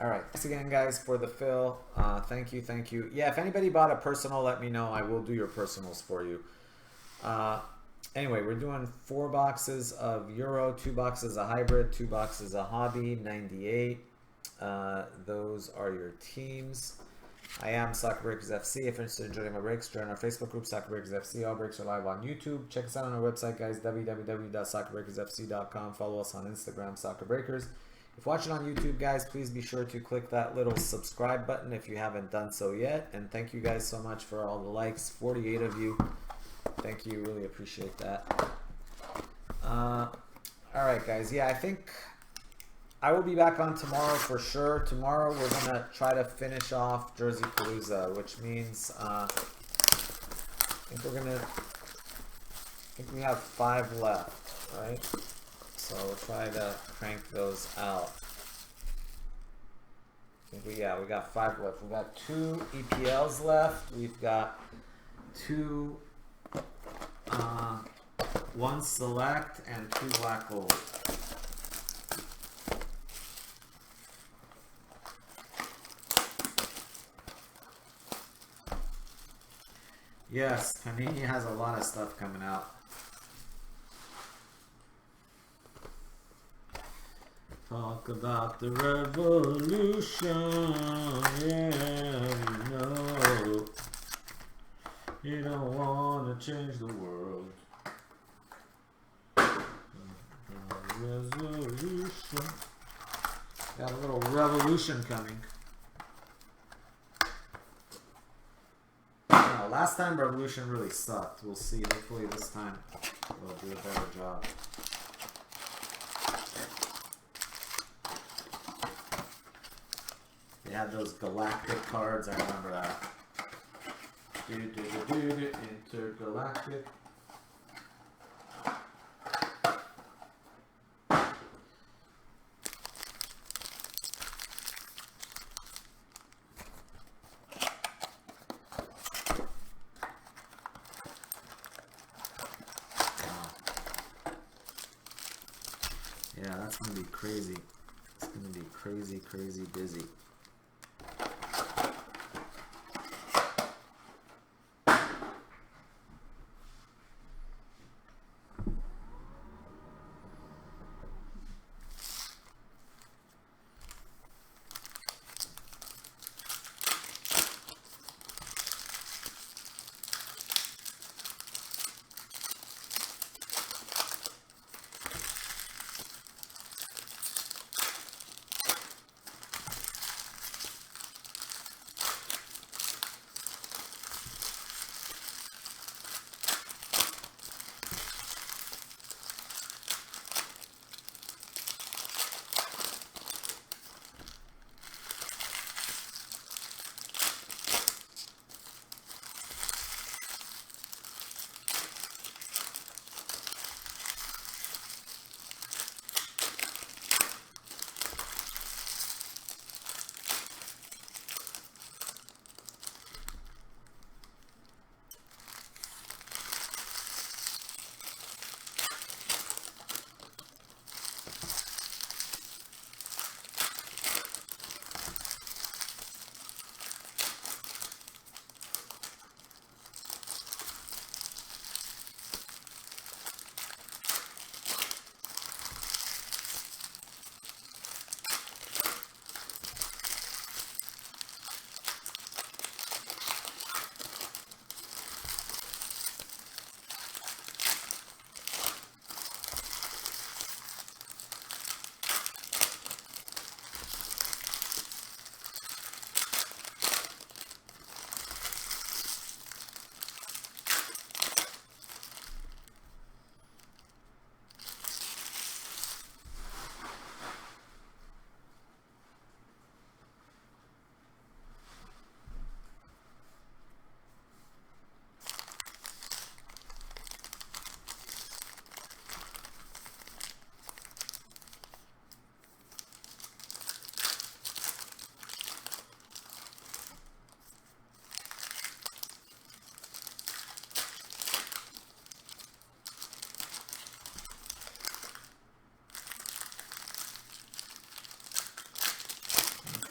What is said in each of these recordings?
All right. Thanks again, guys, for the fill. Thank you, thank you. Yeah, if anybody bought a personal, let me know. I will do your personals for you. Anyway, we're doing 4 boxes of Euro, 2 boxes of Hybrid, 2 boxes of Hobby, 98. Those are your teams. I am Soccer Breakers FC. If you're interested in joining my breaks, join our Facebook group, Soccer Breakers FC. All breaks are live on YouTube. Check us out on our website, guys, www.soccerbreakersfc.com. Follow us on Instagram, Soccer Breakers. If watching on YouTube, guys, please be sure to click that little subscribe button if you haven't done so yet. And thank you guys so much for all the likes, 48 of you. Thank you, really appreciate that. All right, guys. Yeah, I think I will be back on tomorrow for sure. Tomorrow we're gonna try to finish off Jersey Palooza, which means I think we have 5 left, right? So we'll try to crank those out. I think we got 5 left. We got 2 EPLs left. We've got 2 1 select and 2 black gold. Yes, Panini has a lot of stuff coming out. Talk about the revolution, yeah, you know. You don't want to change the world. Resolution. Got a little revolution coming. Last time Revolution really sucked. We'll see. Hopefully this time we'll do a better job. They had those galactic cards. I remember that. Intergalactic. Yeah, that's going to be crazy. It's going to be crazy, crazy busy.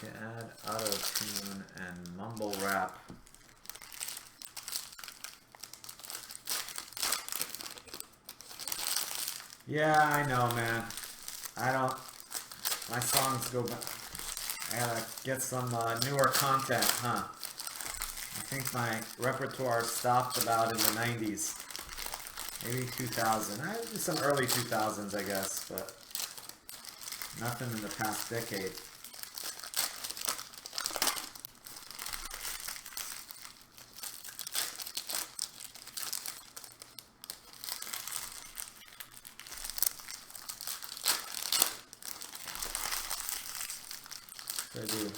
Okay, add auto tune and mumble rap. Yeah, I know, man. I don't. My songs go back. I gotta get some newer content, huh? I think my repertoire stopped about in the 90s. Maybe 2000. I did some early 2000s, I guess, but nothing in the past decade. I do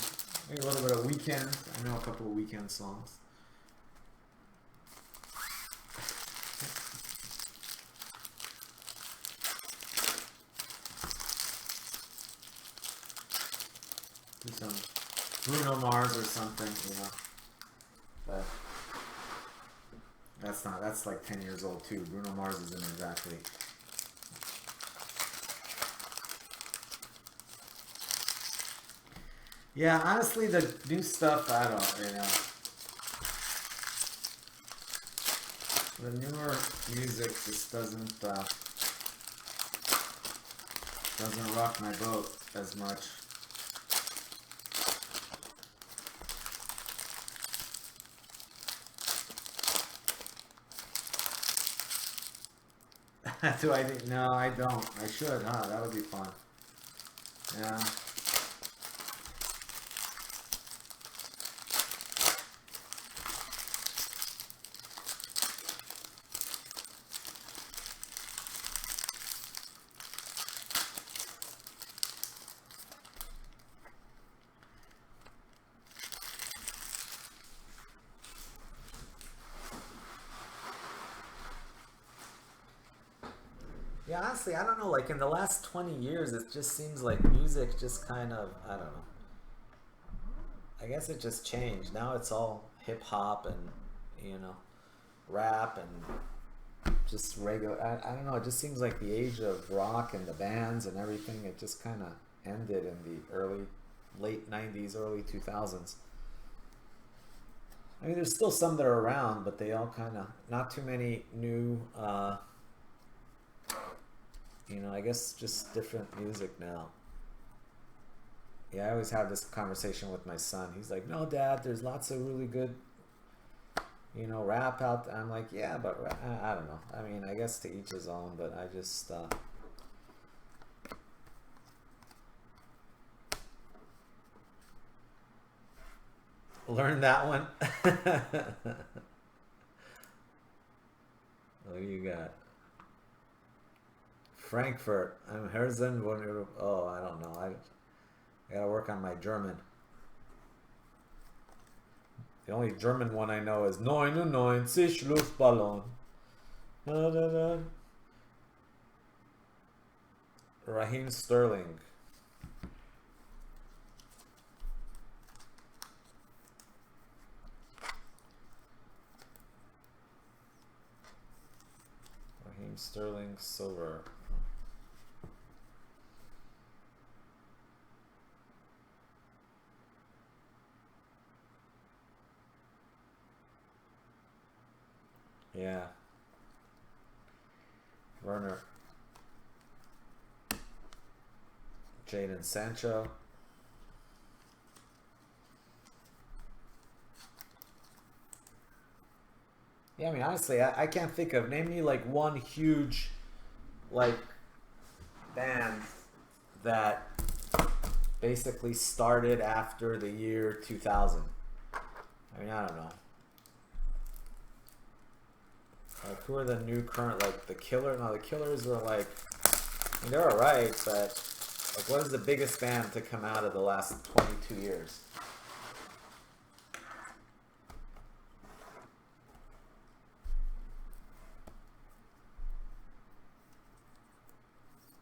maybe a little bit of Weekend. I know a couple of Weekend songs. Do some Bruno Mars or something, you know. But that's not. That's like 10 years old too. Bruno Mars isn't exactly. Yeah, honestly, the new stuff, I don't, you know. The newer music just doesn't rock my boat as much. Do I? No, I don't. I should, huh? That would be fun. Yeah. Yeah, honestly, I don't know. Like in the last 20 years, it just seems like music just kind of, I don't know. I guess it just changed. Now it's all hip hop and, you know, rap and just regular. I don't know. It just seems like the age of rock and the bands and everything, it just kind of ended in the late 90s, early 2000s. I mean, there's still some that are around, but they all kind of, not too many new, you know, I guess just different music now. Yeah, I always have this conversation with my son. He's like, "No, Dad, there's lots of really good, you know, rap out there." I'm like, "Yeah, but I don't know. I mean, I guess to each his own, but I just learned that one." What do you got? Frankfurt. I'm Herzen. Oh, I don't know. I gotta work on my German. The only German one I know is 99 Luftballon. Da, da, da. Raheem Sterling. Raheem Sterling silver. Yeah. Werner. Jadon Sancho. Yeah, I mean, honestly, I can't think of, name me like one huge, like, band that basically started after the year 2000. I mean, I don't know. Like, who are the new current, like, the Killer? No, the Killers were like, I mean, they're alright, but, like, what is the biggest band to come out of the last 22 years?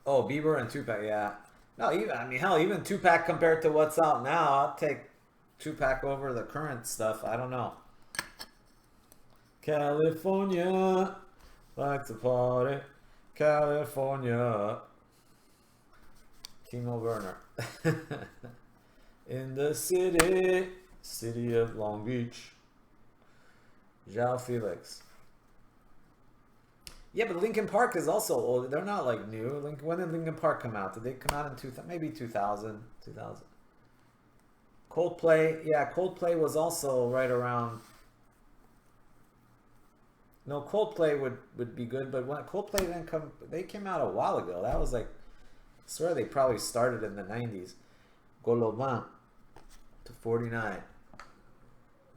Oh, Bieber and Tupac, yeah. No, even, I mean, hell, even Tupac compared to what's out now, I'll take Tupac over the current stuff. I don't know. California, like to party. California. Timo Werner. In the city of Long Beach. Zhao Felix. Yeah, but Linkin Park is also old. They're not like new. When did Linkin Park come out? Did they come out in 2000? Maybe 2000. 2000. Coldplay. Yeah, Coldplay was also right around. No, Coldplay would be good, but when Coldplay didn't come, they came out a while ago. That was like, I swear they probably started in the 90s. Golovin to 49. Let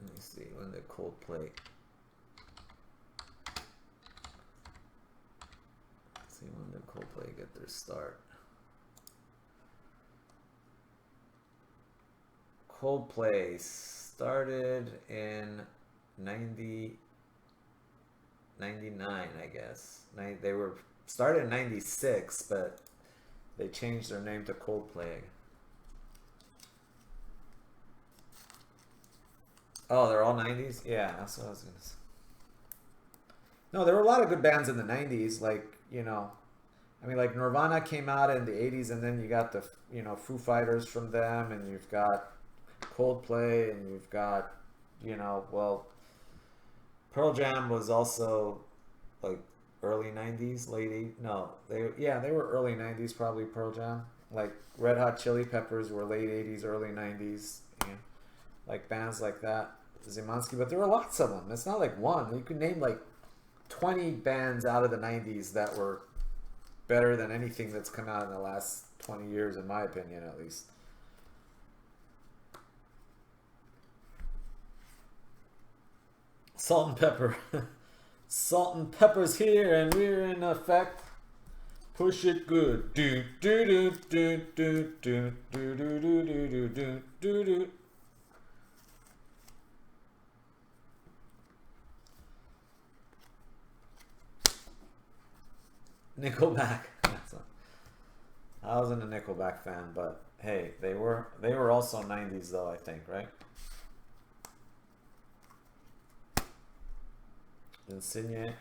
me see, when did Coldplay? Let's see, when did Coldplay get their start? Coldplay started in 99, I guess. They were started in 96, but they changed their name to Coldplay. Oh, they're all 90s? Yeah, that's what I was going to say. No, there were a lot of good bands in the 90s, like, you know, I mean, like Nirvana came out in the 80s, and then you got the, you know, Foo Fighters from them, and you've got Coldplay, and you've got, you know, well, Pearl Jam was also like early 90s, late 80s. No, they were early 90s probably, Pearl Jam. Like Red Hot Chili Peppers were late 80s, early 90s. You know, like bands like that. Zimansky, but there were lots of them. It's not like one. You could name like 20 bands out of the 90s that were better than anything that's come out in the last 20 years, in my opinion, at least. Salt and pepper. Salt and pepper's here and we're in effect. Push it good. Do do do do do do do do do do do do do. Nickelback. I wasn't a Nickelback fan, but hey, they were also 90s though, I think, right? Insigne.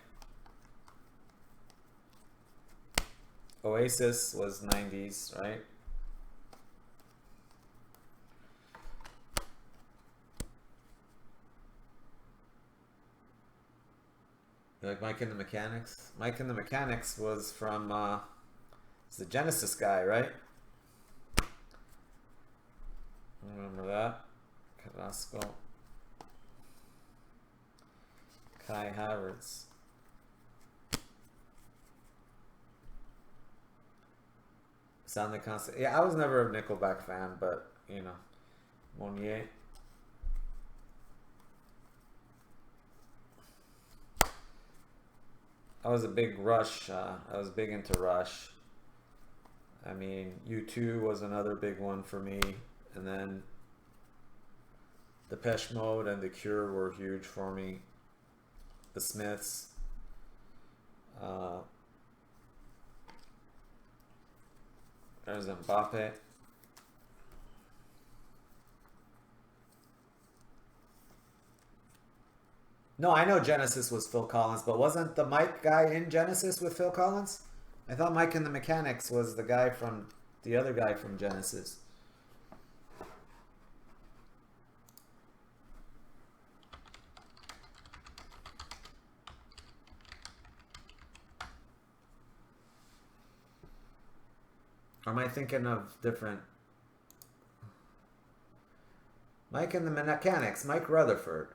Oasis was 90s, right? You like Mike and the Mechanics? Mike and the Mechanics was from it's the Genesis guy, right? Remember that? Carrasco. Kai Havertz. Sound the constant. Yeah, I was never a Nickelback fan, but you know, Monier. I was a big Rush. I was big into Rush. I mean, U2 was another big one for me, and then Depeche Mode and The Cure were huge for me. The Smiths. There's Mbappe. No, I know Genesis was Phil Collins, but wasn't the Mike guy in Genesis with Phil Collins? I thought Mike and the Mechanics was the guy from the other guy from Genesis. Or am I thinking of different? Mike and the Mechanics, Mike Rutherford.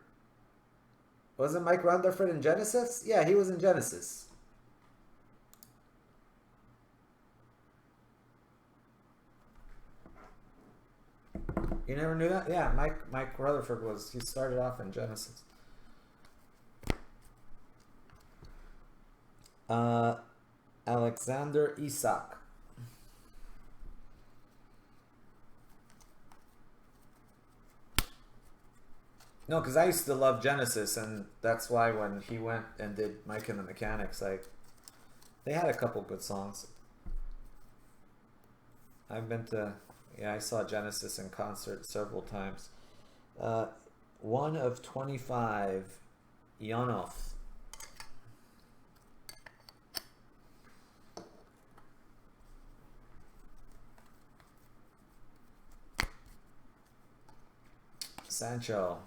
Wasn't Mike Rutherford in Genesis? Yeah, he was in Genesis. You never knew that? Yeah, Mike Rutherford he started off in Genesis. Alexander Isak. No, because I used to love Genesis, and that's why when he went and did Mike and the Mechanics, they had a couple good songs. I saw Genesis in concert several times. 1 of 25, Ionov. Sancho.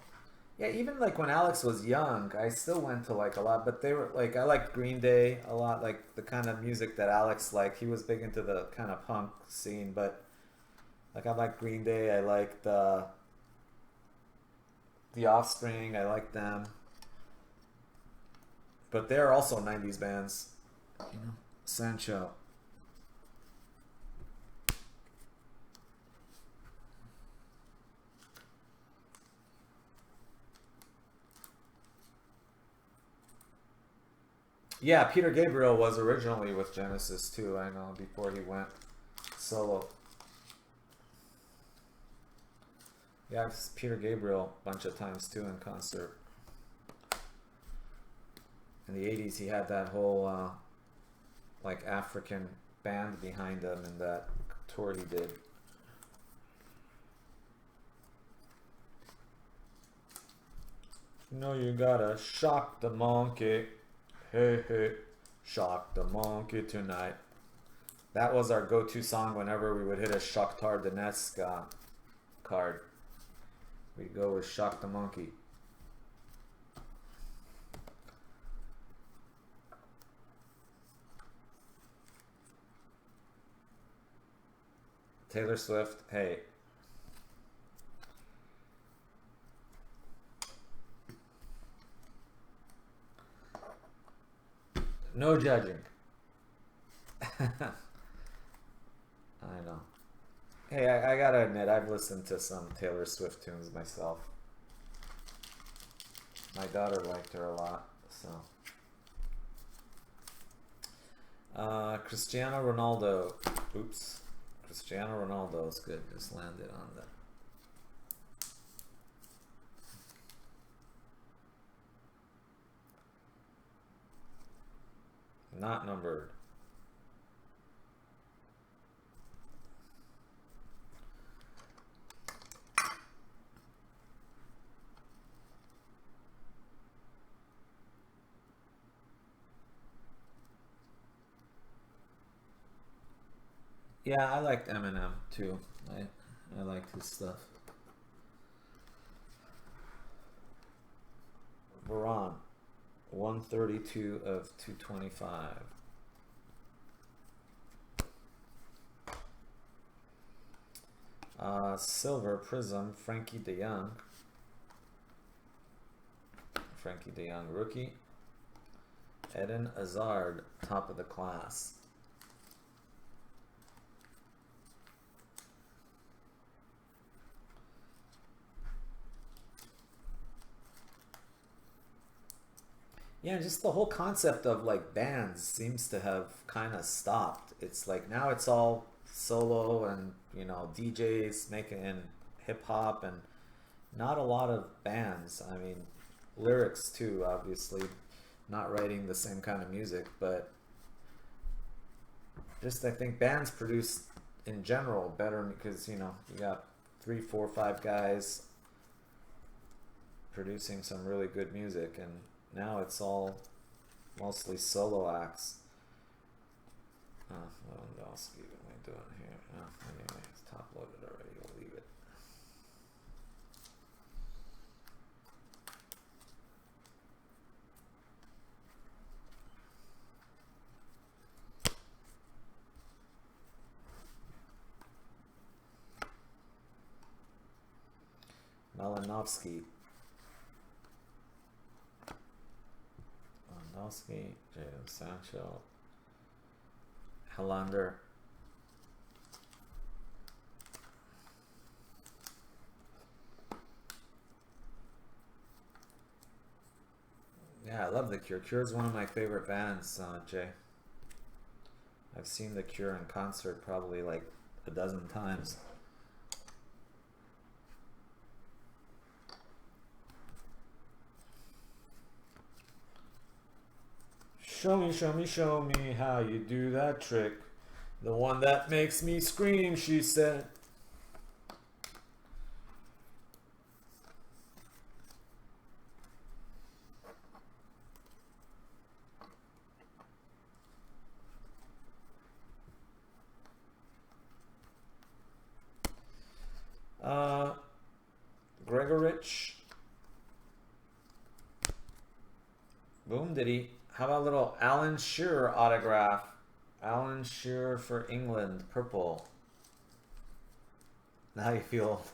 Yeah, even like when Alex was young, I still went to like a lot, but they were like I liked Green Day a lot, like the kind of music that Alex liked. He was big into the kind of punk scene, but like I liked Green Day, I liked The Offspring, I liked them. But they're also 90s bands. You know, Sancho. Yeah, Peter Gabriel was originally with Genesis too, I know, before he went solo. Yeah, I've seen Peter Gabriel a bunch of times too in concert. In the 80s, he had that whole like African band behind him in that tour he did. You know, you gotta shock the monkey. Hey, hey, shock the monkey tonight. That was our go-to song whenever we would hit a Shakhtar Donetsk card. We'd go with Shock the Monkey. Taylor Swift, hey. No judging. I know. Hey, I gotta admit, I've listened to some Taylor Swift tunes myself. My daughter liked her a lot, so. Cristiano Ronaldo. Oops. Cristiano Ronaldo is good. Just landed on that. Not numbered. Yeah, I liked Eminem too. I liked his stuff. Varane, 132 of 225. Silver Prism, Frankie de Jong. Frankie de Jong rookie. Eden Hazard, top of the class. Yeah, just the whole concept of like bands seems to have kind of stopped. It's like now it's all solo and DJs making hip hop and not a lot of bands. I mean, lyrics too, obviously, not writing the same kind of music, but just I think bands produce in general better because you got 3, 4, 5 guys producing some really good music, and now it's all mostly solo acts. Lewandowski, what am I doing here? Anyway, it's top loaded already. We'll leave it. Malinowski. Jadon Sancho, Hollander. Yeah, I love The Cure. Cure is one of my favorite bands, Jay. I've seen The Cure in concert probably like a dozen times. Show me, show me, show me how you do that trick. The one that makes me scream, she said. Gregory, Rich. Boom diddy. How about a little Alan Shearer autograph? Alan Shearer for England, purple. Now you feel.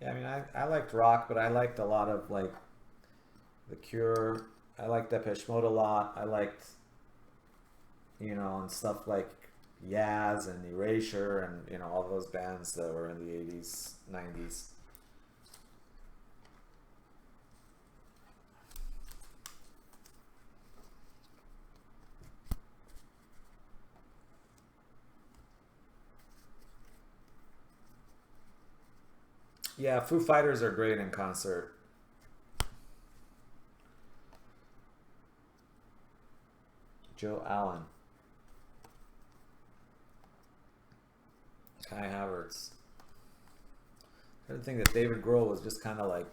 Yeah, I mean, I liked rock, but I liked a lot of like The Cure. I liked Depeche Mode a lot. I liked, and stuff like Yaz and Erasure and, all those bands that were in the 80s, 90s. Yeah, Foo Fighters are great in concert. Joe Allen. Kai Havertz. I didn't think that David Grohl was just kind of like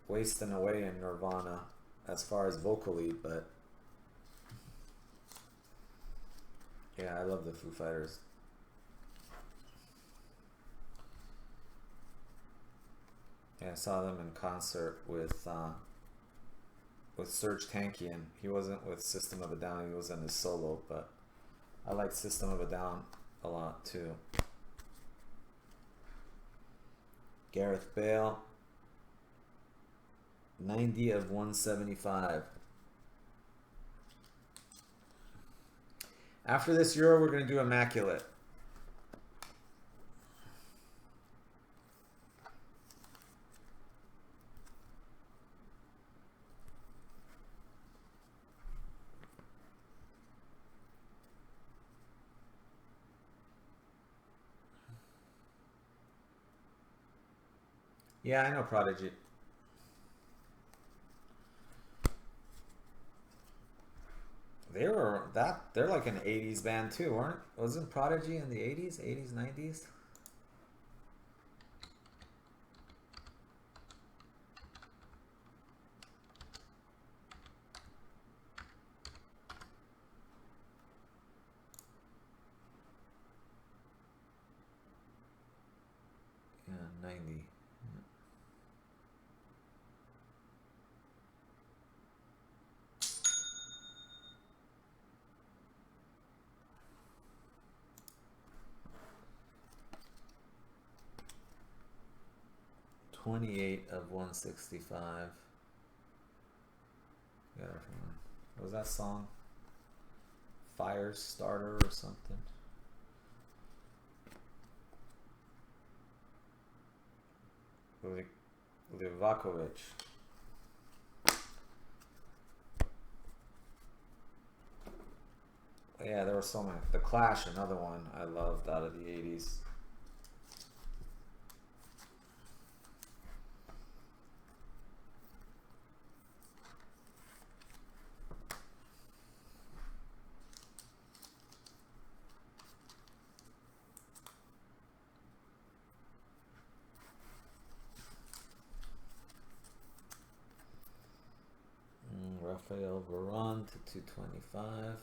wasting away in Nirvana as far as vocally, but yeah, I love the Foo Fighters. Yeah, I saw them in concert with Serge Tankian. He wasn't with System of a Down, he was in his solo, but I like System of a Down a lot too. Gareth Bale, 90 of 175. After this Euro, we're going to do Immaculate. Yeah, I know Prodigy. They're like an 80s band too, wasn't Prodigy in the 80s, 90s? Yeah, 90. 28 of 165. Yeah, what was that song? Fire Starter or something? Livakovic. Yeah, there were so many. The Clash, another one I loved out of the 80s. Rafael Varane to 225.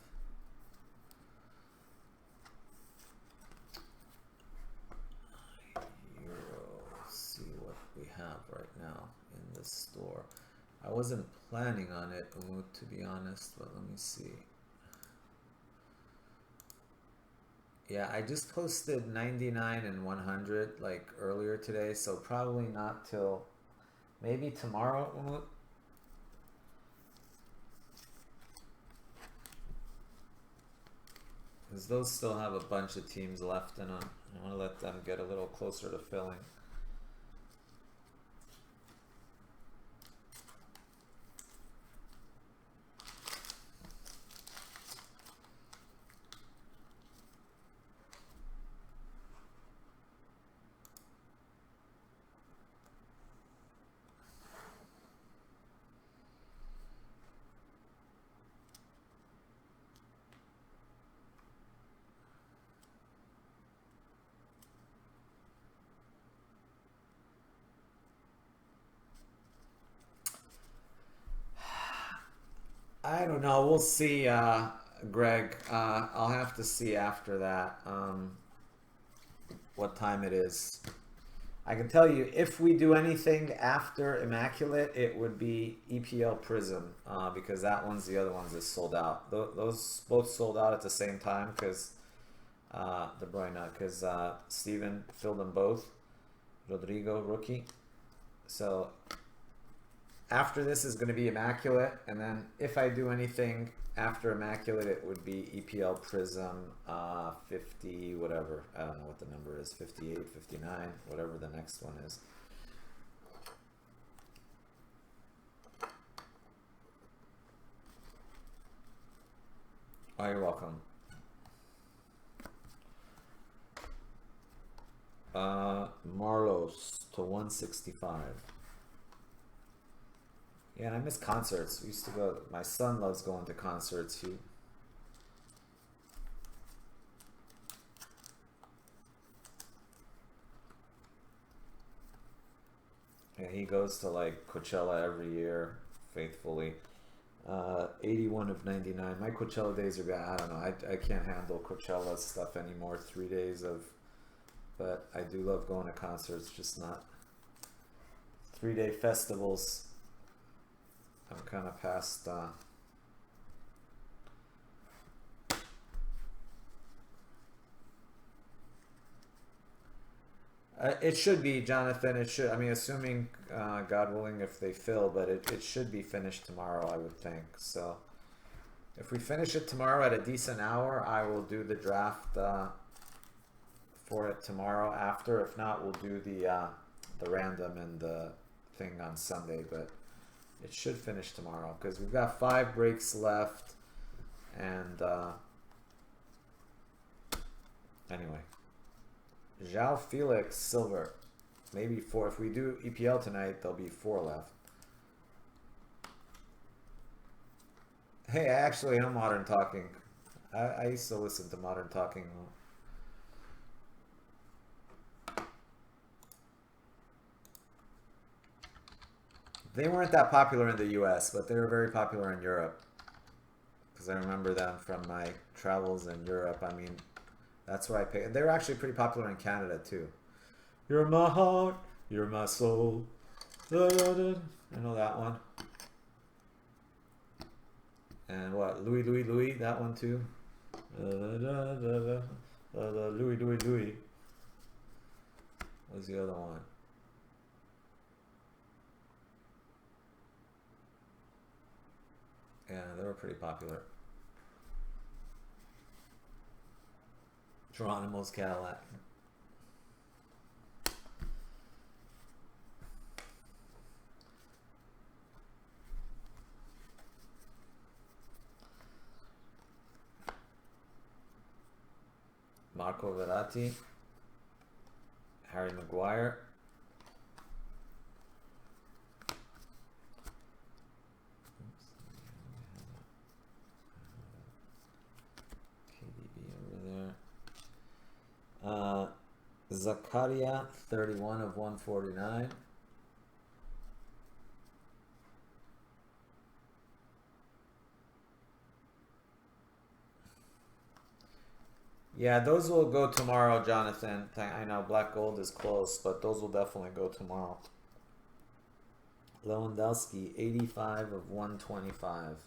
See what we have right now in the store. I wasn't planning on it, to be honest, but let me see. Yeah, I just posted 99 and 100 like earlier today, so probably not till maybe tomorrow. Because those still have a bunch of teams left in them. I want to let them get a little closer to filling. I don't know. We'll see, Greg. I'll have to see after that what time it is. I can tell you, if we do anything after Immaculate, it would be EPL Prism, because that one's the other ones is sold out. Those both sold out at the same time because De Bruyne, because Steven filled them both. Rodrigo, rookie. So after this is going to be Immaculate, and then if I do anything after Immaculate, it would be EPL Prism 50, whatever. I don't know what the number is, 58, 59, whatever the next one is. Oh, you're welcome. Marlos to 165. Yeah, and I miss concerts. We used to go. My son loves going to concerts. He goes to like Coachella every year faithfully. 81 of 99. My Coachella days are bad. I don't know. I can't handle Coachella stuff anymore. 3 days of, but I do love going to concerts. Just not 3-day festivals. I'm kind of past. It should be, Jonathan. It should. I mean, assuming God willing, if they fill, but it should be finished tomorrow, I would think. So, if we finish it tomorrow at a decent hour, I will do the draft for it tomorrow after. If not, we'll do the random and the thing on Sunday. But it should finish tomorrow because we've got 5 breaks left, and anyway, João Felix silver, maybe 4. If we do EPL tonight, there'll be 4 left. Hey, I actually am Modern Talking. I used to listen to Modern Talking. They weren't that popular in the US, but they were very popular in Europe. Because I remember them from my travels in Europe. I mean, that's where I picked. They were actually pretty popular in Canada too. You're my heart, you're my soul. Da, da, da. I know that one. And what? Louis, Louis, Louis, that one too. Louis, Louis, Louis. What's the other one? Yeah, they were pretty popular. Geronimo's Cadillac. Marco Verratti. Harry Maguire. Zakaria, 31 of 149. Yeah, those will go tomorrow, Jonathan. I know Black Gold is close, but those will definitely go tomorrow. Lewandowski, 85 of 125.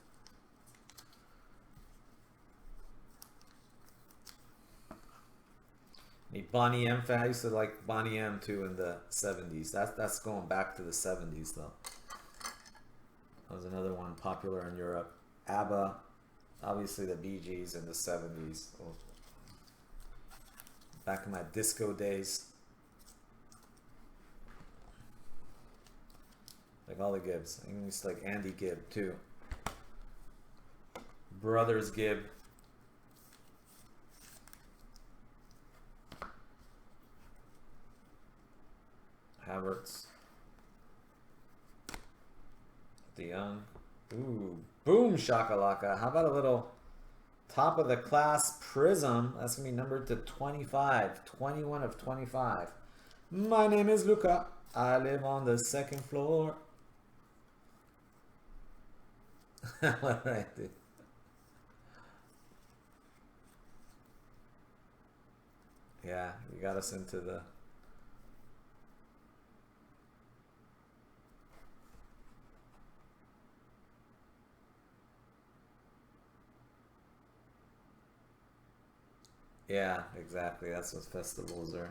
Bonnie M fan. I used to like Bonnie M too in the 70s. That's going back to the 70s though. That was another one popular in Europe. ABBA, obviously the Bee Gees in the 70s. Oh. Back in my disco days. Like all the Gibbs. I used to like Andy Gibb too. Brothers Gibb. Havertz. De Young. Ooh, boom shakalaka. How about a little top of the class prism? That's going to be numbered to 25. 21 of 25. My name is Luca. I live on the 2nd floor. What did I do? Yeah, you got us into the... Yeah, exactly. That's what festivals are.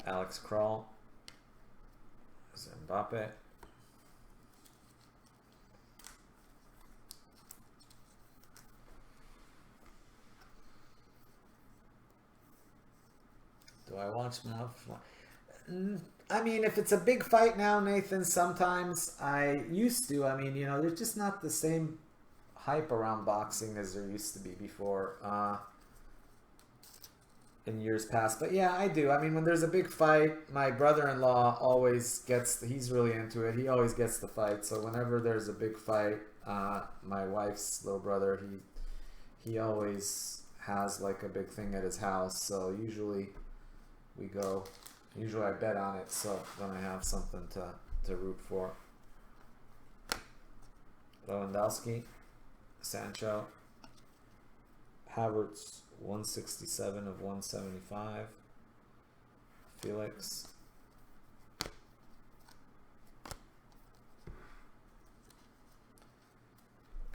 Alex Kroll. Mbappe. Do I watch more? I mean, if it's a big fight now, Nathan, sometimes I used to. I mean, you know, there's just not the same hype around boxing as there used to be before in years past. But yeah, I do. I mean, when there's a big fight, my brother-in-law always gets, he's really into it. He always gets the fight. So whenever there's a big fight, my wife's little brother, he always has like a big thing at his house. So usually we go, usually I bet on it, so then I have something to root for. Lewandowski, Sancho, Havertz, 167 of 175, Felix,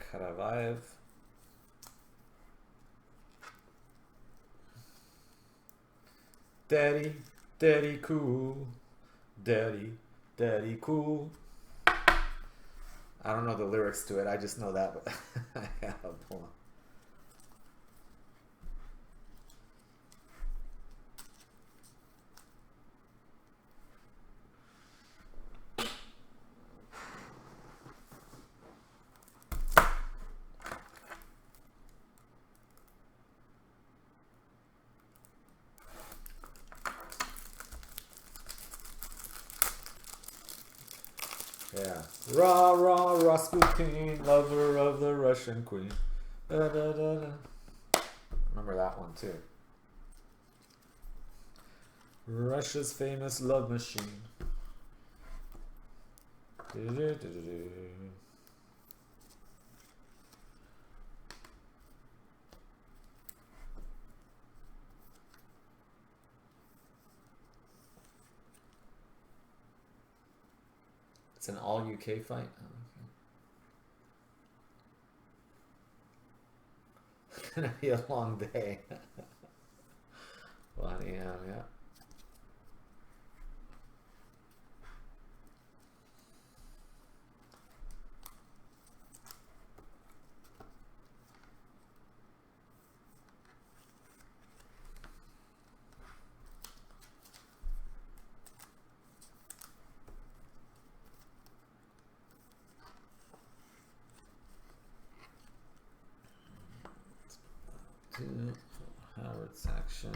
Karavayev, Daddy, Daddy cool, Daddy, Daddy cool. I don't know the lyrics to it, I just know that, but I have one. Yeah. Rah, rah, Rasputin, lover of the Russian queen. Da, da, da, da. Remember that one too. Russia's famous love machine. Do, do, do, do, do. It's an all UK fight. Oh, okay. It's gonna be a long day. 1 a.m. Yeah. Howard's action.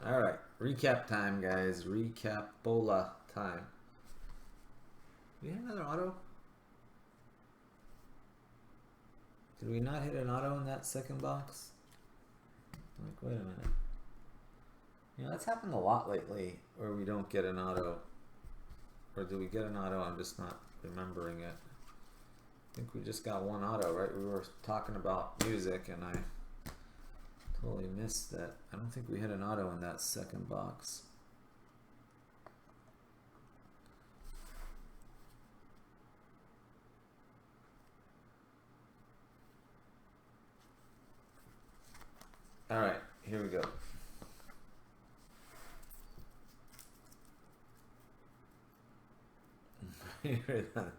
All right, recap time, guys. Recap-bola time. We had another auto. Did we not hit an auto in that second box? Like, wait a minute. You know, that's happened a lot lately, where we don't get an auto. Or do we get an auto? I'm just not remembering it. I think we just got one auto, right? We were talking about music, and I totally missed that. I don't think we hit an auto in that second box. All right, here we go.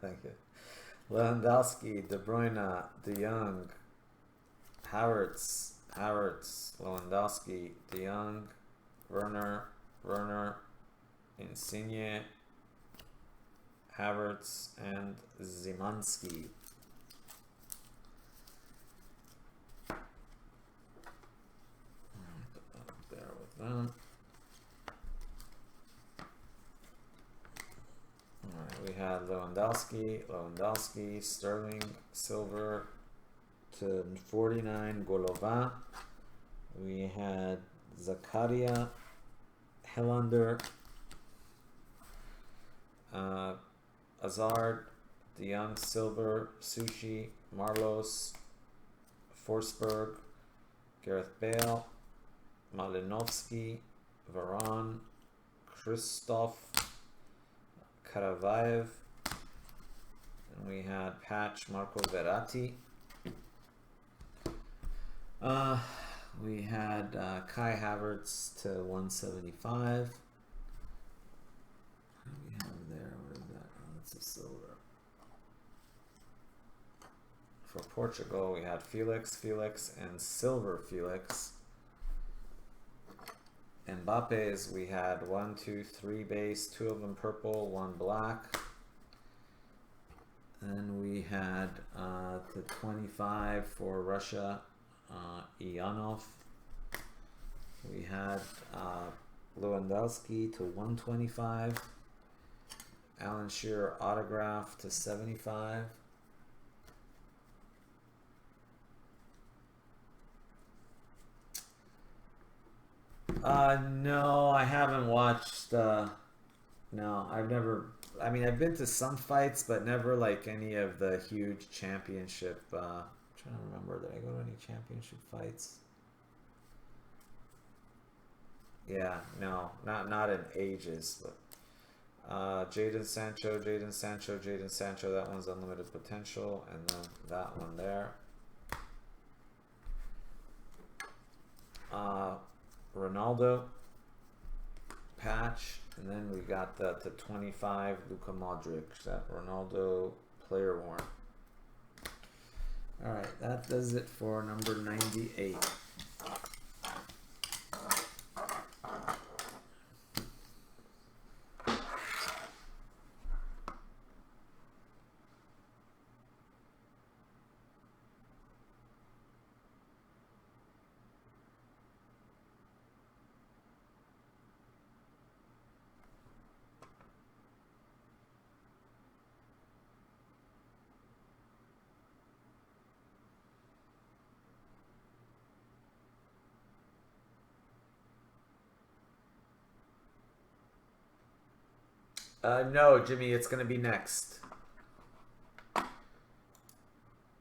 Thank you. Lewandowski, De Bruyne, De Jong, Havertz, Lewandowski, De Jong, Werner, Insigne, Havertz, and Zimanski. There with them. Alright, we had Lewandowski, Sterling, Silver, to 49, Golovin. We had Zakaria, Helander, Hazard, De Jong, Silver, Sushi, Marlos, Forsberg, Gareth Bale, Malinovsky, Varane, Christoph, Karavayev, and we had Patch, Marco Verratti. We had Kai Havertz to 175. What do we have there? What is that? Oh, that's a silver. For Portugal, we had Felix, and Silver Felix. Mbappe's, we had 1, 2, 3 base, 2 of them purple, 1 black. And we had the 25 for Russia, Ianov. We had Lewandowski to 125. Alan Shearer autograph to 75. No, I haven't watched, no, I've never, I mean, I've been to some fights, but never like any of the huge championship, I'm trying to remember, did I go to any championship fights? Yeah, no, not in ages, but, Jadon Sancho, that one's unlimited potential, and then that one there. Ronaldo patch, and then we got the 25 Luka Modric, that Ronaldo player worn. All right, that does it for number 98. No, Jimmy, it's going to be next.